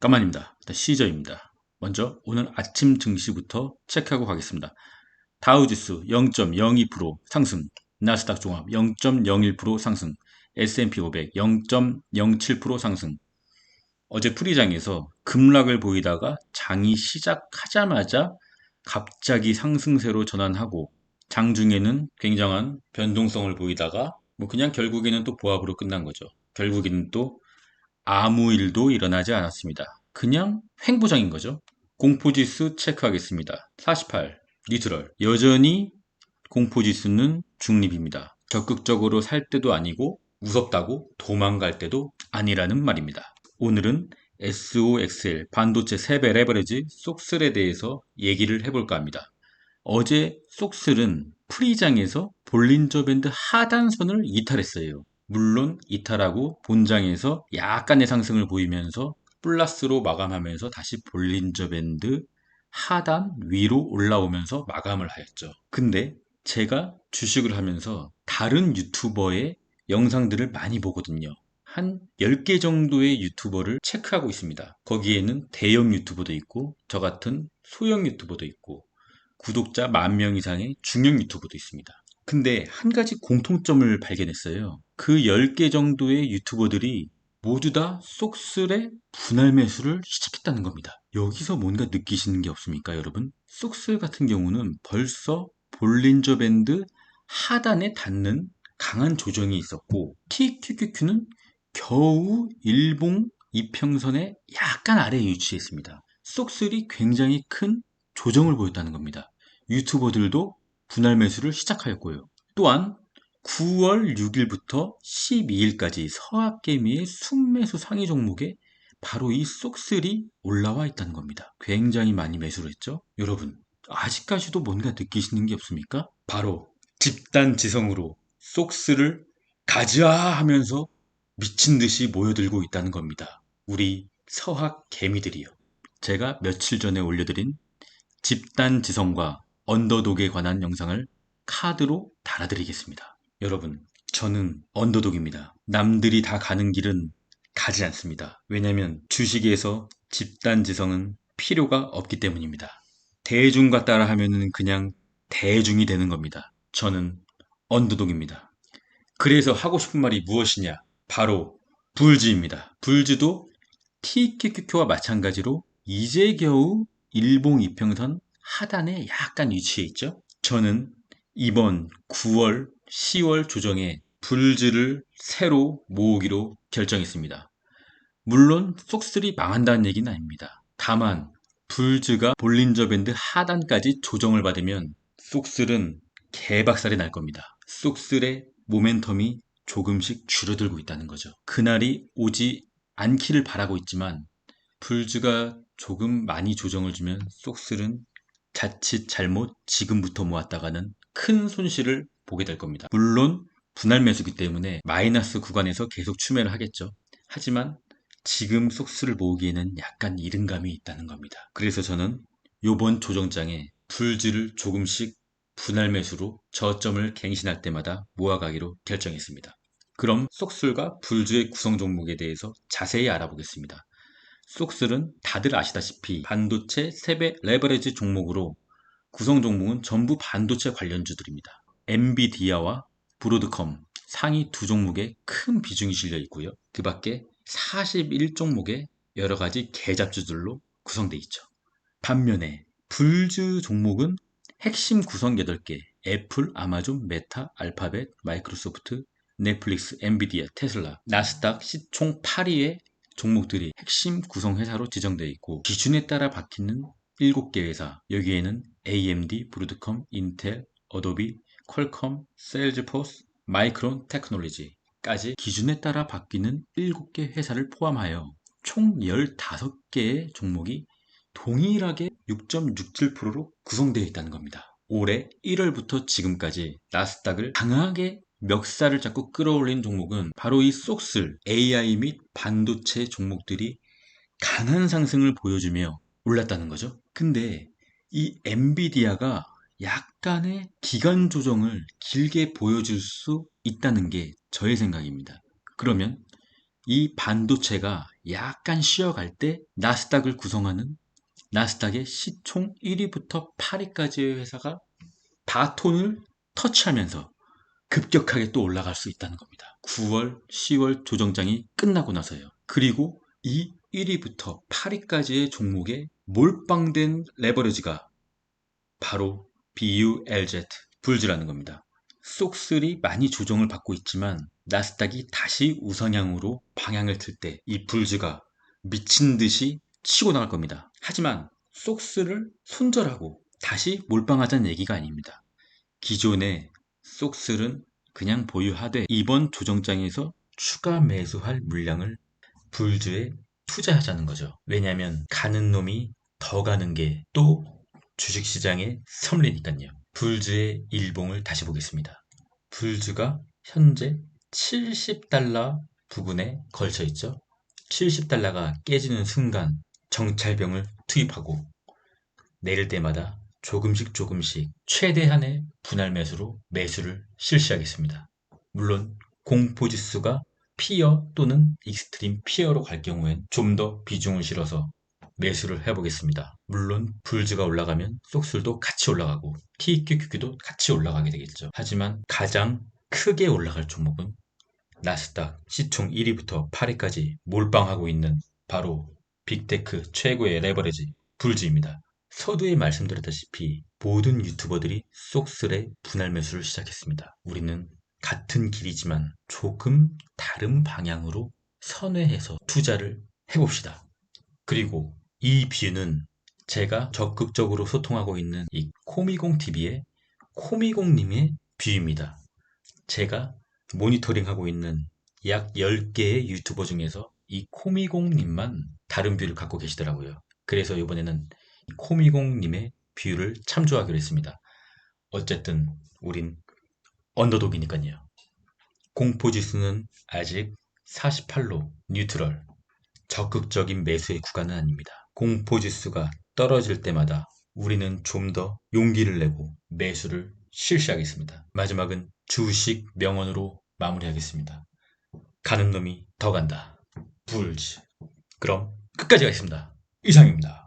까만입니다. 일단 시저입니다. 먼저 오늘 아침 증시부터 체크하고 가겠습니다. 다우지수 0.02% 상승, 나스닥 종합 0.01% 상승, S&P 500 0.07% 상승. 어제 프리장에서 급락을 보이다가 장이 시작하자마자 갑자기 상승세로 전환하고 장중에는 굉장한 변동성을 보이다가 그냥 결국에는 또 보합으로 끝난 거죠. 결국에는 또 아무 일도 일어나지 않았습니다. 그냥 횡보장인 거죠. 공포지수 체크하겠습니다. 48, 뉴트럴. 여전히 공포지수는 중립입니다. 적극적으로 살 때도 아니고 무섭다고 도망갈 때도 아니라는 말입니다. 오늘은 SOXL 반도체 3배 레버리지 속슬에 대해서 얘기를 해볼까 합니다. 어제 속슬은 프리장에서 볼린저 밴드 하단선을 이탈했어요. 물론 이탈하고 본장에서 약간의 상승을 보이면서 플러스로 마감하면서 다시 볼린저 밴드 하단 위로 올라오면서 마감을 하였죠. 근데 제가 주식을 하면서 다른 유튜버의 영상들을 많이 보거든요. 한 10개 정도의 유튜버를 체크하고 있습니다. 거기에는 대형 유튜버도 있고 저 같은 소형 유튜버도 있고 구독자 10,000명 이상의 중형 유튜버도 있습니다. 근데 한 가지 공통점을 발견했어요. 그 10개 정도의 유튜버들이 모두 다 속슬의 분할 매수를 시작했다는 겁니다. 여기서 뭔가 느끼시는 게 없습니까, 여러분? 속슬 같은 경우는 벌써 볼린저 밴드 하단에 닿는 강한 조정이 있었고 TQQQ는 겨우 일봉 이평선의 약간 아래에 위치했습니다. 속슬이 굉장히 큰 조정을 보였다는 겁니다. 유튜버들도 분할 매수를 시작하였고요. 또한 9월 6일부터 12일까지 서학개미의 순매수 상위 종목에 바로 이 속슬이 올라와 있다는 겁니다. 굉장히 많이 매수를 했죠. 여러분, 아직까지도 뭔가 느끼시는 게 없습니까? 바로 집단지성으로 속슬을 가즈아 하면서 미친 듯이 모여들고 있다는 겁니다. 우리 서학 개미들이요. 제가 며칠 전에 올려드린 집단지성과 언더독에 관한 영상을 카드로 달아드리겠습니다. 여러분, 저는 언더독입니다. 남들이 다 가는 길은 가지 않습니다. 왜냐면 주식에서 집단지성은 필요가 없기 때문입니다. 대중과 따라 하면은 그냥 대중이 되는 겁니다. 저는 언더독입니다. 그래서 하고 싶은 말이 무엇이냐? 바로 불즈입니다. 불즈도 TQQQ와 마찬가지로 이제 겨우 일봉 이평선 하단에 약간 위치해 있죠. 저는 이번 9월, 10월 조정에 불즈를 새로 모으기로 결정했습니다. 물론 속슬이 망한다는 얘기는 아닙니다. 다만 불즈가 볼린저 밴드 하단까지 조정을 받으면 속슬은 개박살이 날 겁니다. 속슬의 모멘텀이 조금씩 줄어들고 있다는 거죠. 그날이 오지 않기를 바라고 있지만 불즈가 조금 많이 조정을 주면 속슬은 자칫 잘못 지금부터 모았다가는 큰 손실을 보게 될 겁니다. 물론 분할 매수기 때문에 마이너스 구간에서 계속 추매를 하겠죠. 하지만 지금 속수를 모으기에는 약간 이른 감이 있다는 겁니다. 그래서 저는 요번 조정장에 불즈를 조금씩 분할 매수로 저점을 갱신할 때마다 모아가기로 결정했습니다. 그럼 속술과 불즈의 구성 종목에 대해서 자세히 알아보겠습니다. 속슬은 다들 아시다시피 반도체 3배 레버리지 종목으로 구성 종목은 전부 반도체 관련주들입니다. 엔비디아와 브로드컴 상위 두 종목에 큰 비중이 실려 있고요. 그 밖에 41종목의 여러 가지 계잡주들로 구성되어 있죠. 반면에 불주 종목은 핵심 구성 8개, 애플, 아마존, 메타, 알파벳, 마이크로소프트, 넷플릭스, 엔비디아, 테슬라, 나스닥 시총 8위의 종목들이 핵심 구성 회사로 지정되어 있고 기준에 따라 바뀌는 7개 회사, 여기에는 AMD, 브로드컴, 인텔, 어도비, 퀄컴, 세일즈포스, 마이크론 테크놀로지까지 기준에 따라 바뀌는 7개 회사를 포함하여 총 15개의 종목이 동일하게 6.67%로 구성되어 있다는 겁니다. 올해 1월부터 지금까지 나스닥을 강하게 멱살을 잡고 끌어올린 종목은 바로 이 속슬, AI 및 반도체 종목들이 강한 상승을 보여주며 올랐다는 거죠. 근데 이 엔비디아가 약간의 기간 조정을 길게 보여줄 수 있다는 게 저의 생각입니다. 그러면 이 반도체가 약간 쉬어갈 때 나스닥을 구성하는 나스닥의 시총 1위부터 8위까지의 회사가 바톤을 터치하면서 급격하게 또 올라갈 수 있다는 겁니다. 9월, 10월 조정장이 끝나고 나서요. 그리고 이 1위부터 8위까지의 종목에 몰빵된 레버리지가 바로 BULZ, 불즈라는 겁니다. 쏙3 많이 조정을 받고 있지만 나스닥이 다시 우상향으로 방향을 틀 때 이 불즈가 미친 듯이 치고 나갈 겁니다. 하지만 쏙스를 손절하고 다시 몰빵하자는 얘기가 아닙니다. 기존의 쏙슬은 그냥 보유하되 이번 조정장에서 추가 매수할 물량을 불주에 투자하자는 거죠. 왜냐하면 가는 놈이 더 가는 게 또 주식시장의 섭리니까요. 불주의 일봉을 다시 보겠습니다. 불주가 현재 70달러 부근에 걸쳐 있죠. 70달러가 깨지는 순간 정찰병을 투입하고 내릴 때마다 조금씩 최대한의 분할 매수로 매수를 실시하겠습니다. 물론 공포지수가 피어 또는 익스트림 피어로 갈 경우엔 좀 더 비중을 실어서 매수를 해보겠습니다. 물론 불즈가 올라가면 쏙술도 같이 올라가고 TQQQ도 같이 올라가게 되겠죠. 하지만 가장 크게 올라갈 종목은 나스닥 시총 1위부터 8위까지 몰빵하고 있는 바로 빅테크 최고의 레버리지 불즈입니다. 서두에 말씀드렸다시피 모든 유튜버들이 쏙슬의 분할 매수를 시작했습니다. 우리는 같은 길이지만 조금 다른 방향으로 선회해서 투자를 해봅시다. 그리고 이 뷰는 제가 적극적으로 소통하고 있는 이 코미공TV의 코미공님의 뷰입니다. 제가 모니터링하고 있는 약 10개의 유튜버 중에서 이 코미공님만 다른 뷰를 갖고 계시더라고요. 그래서 이번에는 코미공님의 뷰를 참조하기로 했습니다. 어쨌든 우린 언더독이니까요. 공포지수는 아직 48로 뉴트럴, 적극적인 매수의 구간은 아닙니다. 공포지수가 떨어질 때마다 우리는 좀 더 용기를 내고 매수를 실시하겠습니다. 마지막은 주식 명언으로 마무리하겠습니다. 가는 놈이 더 간다. 불즈. 그럼 끝까지 가겠습니다. 이상입니다.